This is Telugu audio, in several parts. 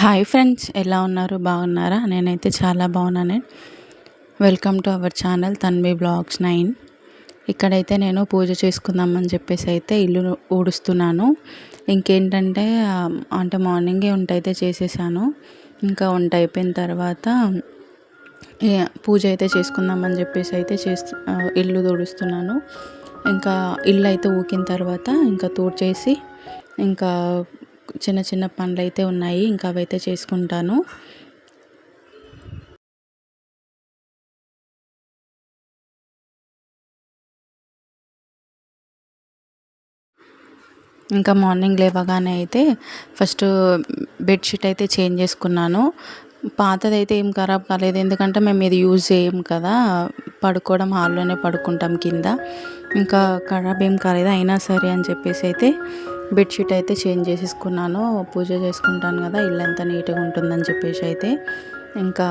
హాయ్ ఫ్రెండ్స్, ఎలా ఉన్నారు? బాగున్నారా? నేనైతే చాలా బాగున్నాను. Welcome to our channel Tanvi blogs 9. ఇక్కడైతే నేను పూజ చేసుకుందామని చెప్పేసి అయితే ఇల్లు ఊడుస్తున్నాను. ఇంకేంటంటే అంటే మార్నింగే వంట అయితే చేసేసాను. ఇంకా వంట అయిపోయిన తర్వాత పూజ అయితే చేసుకుందామని చెప్పేసి అయితే ఇల్లు తుడుస్తున్నాను. ఇంకా ఇల్లు అయితే ఊకిన తర్వాత ఇంకా తూడ్చేసి ఇంకా చిన్న చిన్న పనులు అయితే ఉన్నాయి, ఇంకా అవైతే చేసుకుంటాను. ఇంకా మార్నింగ్ లేవగానే అయితే ఫస్ట్ బెడ్షీట్ అయితే చేంజ్ చేసుకున్నాను. పాతదైతే ఏం ఖరాబ్ కాలేదు, ఎందుకంటే మేము ఇది యూజ్ చేయం కదా, పడుకోవడం హాల్లోనే పడుకుంటాం కింద. ఇంకా ఖరాబ్ ఏం కాలేదు, అయినా సరే అని చెప్పేసి అయితే బెడ్షీట్ అయితే చేంజ్ చేసేసుకున్నాను. పూజ చేసుకుంటాను కదా, ఇల్లంతా నీట్గా ఉంటుందని చెప్పేసి అయితే ఇంకా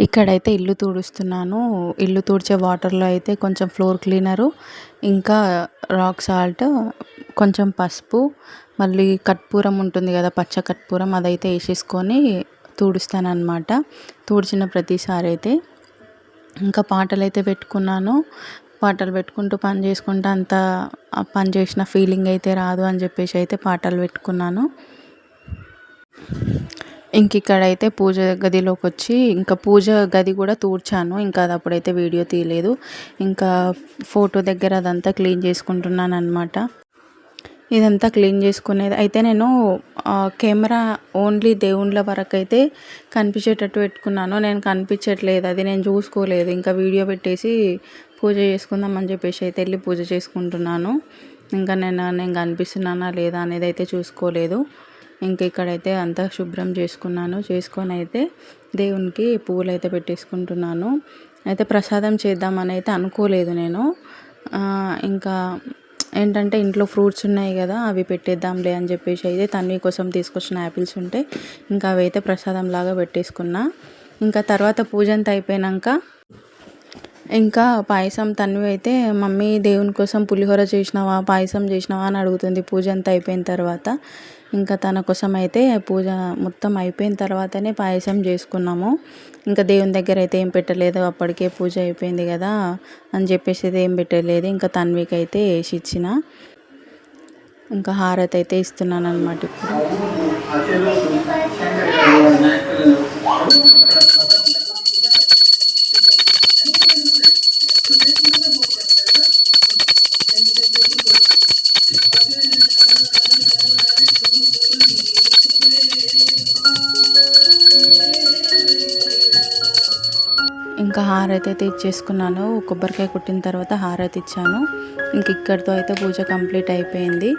ఇక్కడైతే ఇల్లు తుడుస్తున్నాను. ఇల్లు తుడిచే వాటర్లో అయితే కొంచెం ఫ్లోర్ క్లీనరు, ఇంకా రాక్ సాల్ట్, కొంచెం పసుపు, మళ్ళీ కర్పూరం ఉంటుంది కదా, పచ్చ కర్పూరం, అదైతే వేసేసుకొని తుడుస్తానన్నమాట. తుడిచిన ప్రతిసారి అయితే ఇంకా పాటలు అయితే పెట్టుకున్నాను. పాటలు పెట్టుకుంటూ పని చేసుకుంటూ అంత పని చేసిన ఫీలింగ్ అయితే రాదు అని చెప్పేసి అయితే పాటలు పెట్టుకున్నాను. ఇంక ఇక్కడైతే పూజ గదిలోకి వచ్చి ఇంకా పూజ గది కూడా తూడ్చాను. ఇంకా అది అప్పుడైతే వీడియో తీయలేదు. ఇంకా ఫోటో దగ్గర అదంతా క్లీన్ చేసుకుంటున్నాను అనమాట. ఇదంతా క్లీన్ చేసుకునేది అయితే నేను కెమెరా ఓన్లీ దేవుళ్ళ వరకు అయితే కనిపించేటట్టు పెట్టుకున్నాను. నేను కనిపించట్లేదు, అది నేను చూసుకోలేదు. ఇంకా వీడియో పెట్టేసి పూజ చేసుకుందామని చెప్పేసి అయితే వెళ్ళి పూజ చేసుకుంటున్నాను. ఇంకా నేను కనిపిస్తున్నానా లేదా అనేది అయితే చూసుకోలేదు. ఇంక ఇక్కడైతే అంతా శుభ్రం చేసుకొని అయితే దేవునికి పువ్వులు అయితే పెట్టేసుకుంటున్నాను. అయితే ప్రసాదం చేద్దామని అయితే అనుకోలేదు నేను. ఇంకా ఏంటంటే ఇంట్లో ఫ్రూట్స్ ఉన్నాయి కదా, అవి పెట్టేద్దాంలే అని చెప్పేసి అయితే తన్వి కోసం తీసుకొచ్చిన యాపిల్స్ ఉంటే ఇంకా అవి అయితే ప్రసాదం లాగా పెట్టేసుకున్నా. ఇంకా తర్వాత పూజ అంతా అయిపోయాక ఇంకా పాయసం తన్వి అయితే మమ్మీ దేవుని కోసం పులిహోర చేసినావా, పాయసం చేసినావా అని అడుగుతుంది పూజ అంతా అయిపోయిన తర్వాత. ఇంకా తన కోసం అయితే పూజ మొత్తం అయిపోయిన తర్వాతనే పాయసం చేసుకున్నాము. ఇంకా దేవుని దగ్గర అయితే ఏం పెట్టలేదు, అప్పటికే పూజ అయిపోయింది కదా అని చెప్పేసి అయితే ఏం పెట్టలేదు. ఇంకా తన్వికి అయితే వేసి ఇచ్చిన. ఇంకా హారతి అయితే ఇస్తున్నాను అనమాట ఇప్పుడు. ఇంకా హారతి అయితే ఇచ్చేసుకున్నాను. కొబ్బరికాయ కొట్టిన తర్వాత హారతి ఇచ్చాను. ఇంక ఇక్కడితో అయితే పూజ కంప్లీట్ అయిపోయింది.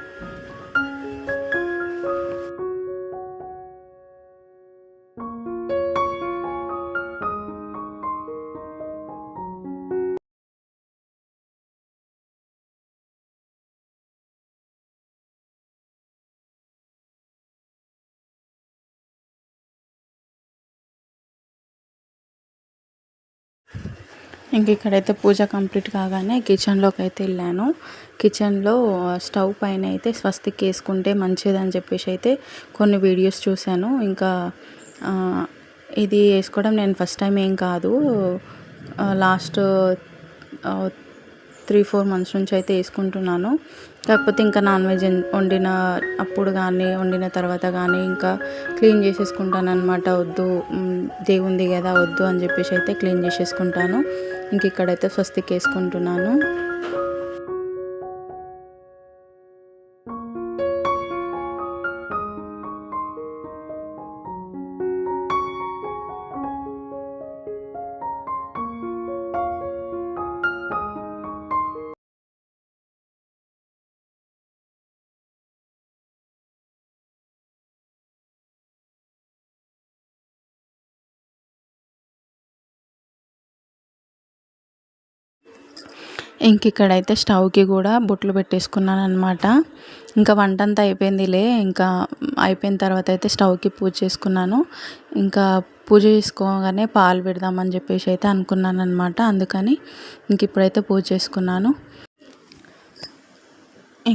ఇంక ఇక్కడైతే పూజ కంప్లీట్ కాగానే కిచెన్లోకి అయితే వెళ్ళాను. కిచెన్లో స్టవ్ పైన అయితే స్వస్తిక్ వేసుకుంటే మంచిదని చెప్పేసి అయితే కొన్ని వీడియోస్ చూశాను. ఇంకా ఇది వేసుకోవడం నేను ఫస్ట్ టైం ఏం కాదు, లాస్ట్ 3-4 మంత్స్ నుంచి అయితే వేసుకుంటున్నాను. కాకపోతే ఇంకా నాన్ వెజ్ వండిన అప్పుడు కానీ వండిన తర్వాత కానీ ఇంకా క్లీన్ చేసేసుకుంటాను అనమాట. వద్దు, దేవుంది కదా వద్దు అని చెప్పేసి అయితే క్లీన్ చేసేసుకుంటాను. ఇంక ఇక్కడైతే స్వస్తిక్ వేసుకుంటున్నాను. ఇంక ఇక్కడైతే స్టవ్కి కూడా బొట్లు పెట్టేసుకున్నాను అనమాట. ఇంకా వంట అంతా అయిపోయిందిలే, ఇంకా అయిపోయిన తర్వాత అయితే స్టవ్కి పూజ చేసుకున్నాను. ఇంకా పూజ చేసుకోగానే పాలు పెడదామని చెప్పేసి అయితే అనుకున్నాను అనమాట. అందుకని ఇంక ఇప్పుడైతే పూజ చేసుకున్నాను.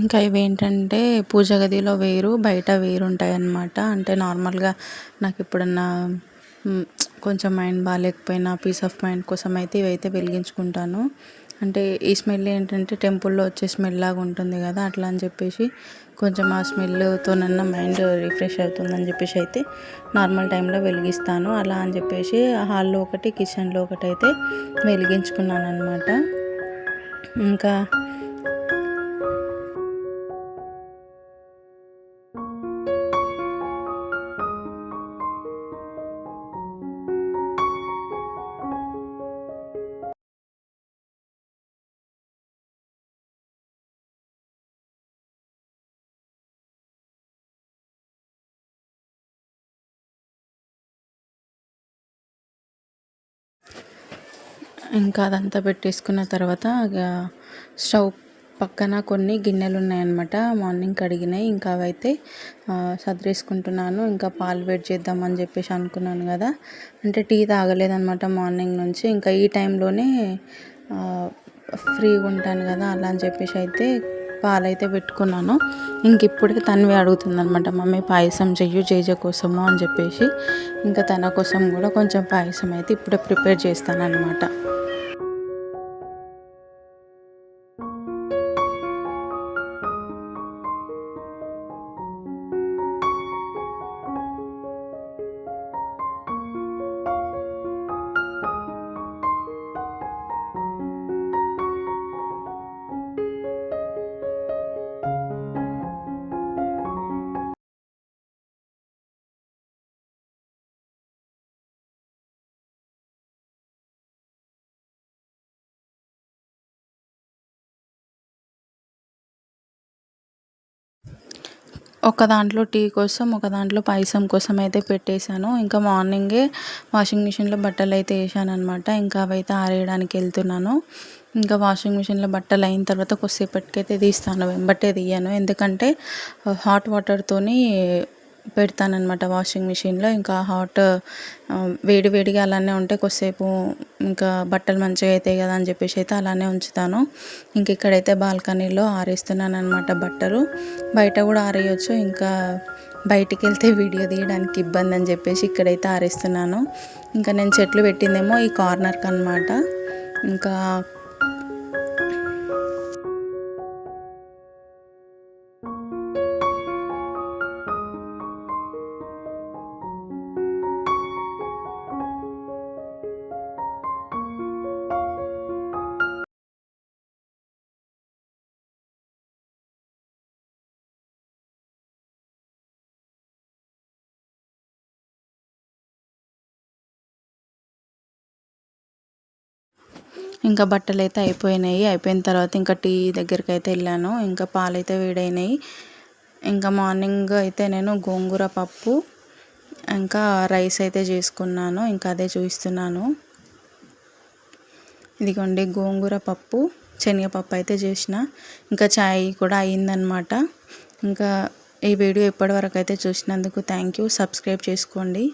ఇంకా ఇవేంటంటే పూజ గదిలో వేరు, బయట వేరు ఉంటాయన్నమాట. అంటే నార్మల్గా నాకు ఎప్పుడన్నా కొంచెం మైండ్ బాగాలేకపోయినా పీస్ ఆఫ్ మైండ్ కోసం అయితే ఇవైతే వెలిగించుకుంటాను. అంటే ఈ స్మెల్ ఏంటంటే టెంపుల్లో వచ్చే స్మెల్ లాగా ఉంటుంది కదా, అట్లా అని చెప్పేసి కొంచెం ఆ స్మెల్తోనన్నా మైండ్ రిఫ్రెష్ అవుతుందని చెప్పేసి అయితే నార్మల్ టైంలో వెలిగిస్తాను. అలా అని చెప్పేసి హాల్లో ఒకటి, కిచెన్లో ఒకటి అయితే వెలిగించుకున్నాను అనమాట. ఇంకా ఇంకా అదంతా పెట్టేసుకున్న తర్వాత స్టవ్ పక్కన కొన్ని గిన్నెలు ఉన్నాయన్నమాట, మార్నింగ్ కడిగినాయి. ఇంకా అవైతే సర్దేసుకుంటున్నాను. ఇంకా పాలు వేడి చేద్దామని చెప్పేసి అనుకున్నాను కదా, అంటే టీ తాగలేదన్నమాట మార్నింగ్ నుంచి. ఇంకా ఈ టైంలోనే ఫ్రీగా ఉంటాను కదా, అలా అని చెప్పేసి అయితే పాలైతే పెట్టుకున్నాను. ఇంక ఇప్పటికి తన్వి అడుగుతుంది అనమాట, మమ్మీ పాయసం చెయ్యు జేజ కోసము అని చెప్పేసి. ఇంకా తన కోసం కూడా కొంచెం పాయసం అయితే ఇప్పుడే ప్రిపేర్ చేస్తాను అనమాట. ఒక దాంట్లో టీ కోసం, ఒక దాంట్లో పాయసం కోసం అయితే పెట్టేశాను. ఇంకా మార్నింగే వాషింగ్ మిషన్లో బట్టలు అయితే వేసాను అనమాట. ఇంకా అవైతే ఆరేయడానికి వెళ్తున్నాను. ఇంకా వాషింగ్ మిషన్లో బట్టలు అయిన తర్వాత కొద్దిసేపటికైతే తీస్తాను, వెంబటే తీయను. ఎందుకంటే హాట్ వాటర్తోని పెడతానన్నమాట వాషింగ్ మిషన్లో. ఇంకా హాట్ వేడి వేడిగా అలానే ఉంటే కొద్దిసేపు ఇంకా బట్టలు మంచిగా అవుతాయి కదా అని చెప్పేసి అయితే అలానే ఉంచుతాను. ఇంక ఇక్కడైతే బాల్కనీలో ఆరేస్తున్నాను అనమాట బట్టలు. బయట కూడా ఆరేయచ్చు, ఇంకా బయటికి వెళ్తే వీడియో తీయడానికి ఇబ్బంది అని చెప్పేసి ఇక్కడైతే ఆరేస్తున్నాను. ఇంకా నేను చెట్లు పెట్టిందేమో ఈ కార్నర్కి అనమాట. ఇంకా ఇంకా బట్టలు అయితే అయిపోయినాయి. అయిపోయిన తర్వాత ఇంకా టీ దగ్గరికి అయితే వెళ్ళాను. ఇంకా పాలైతే వేడైనాయి. ఇంకా మార్నింగ్ అయితే నేను గోంగూర పప్పు ఇంకా రైస్ అయితే చేసుకున్నాను. ఇంకా అదే చూపిస్తున్నాను. ఇదిగోండి గోంగూర పప్పు, శనగపప్పు అయితే చేసిన. ఇంకా చాయ్ కూడా అయిందనమాట. ఇంకా ఈ వీడియో ఇప్పటివరకు అయితే చూసినందుకు థ్యాంక్ యూ. సబ్స్క్రైబ్ చేసుకోండి.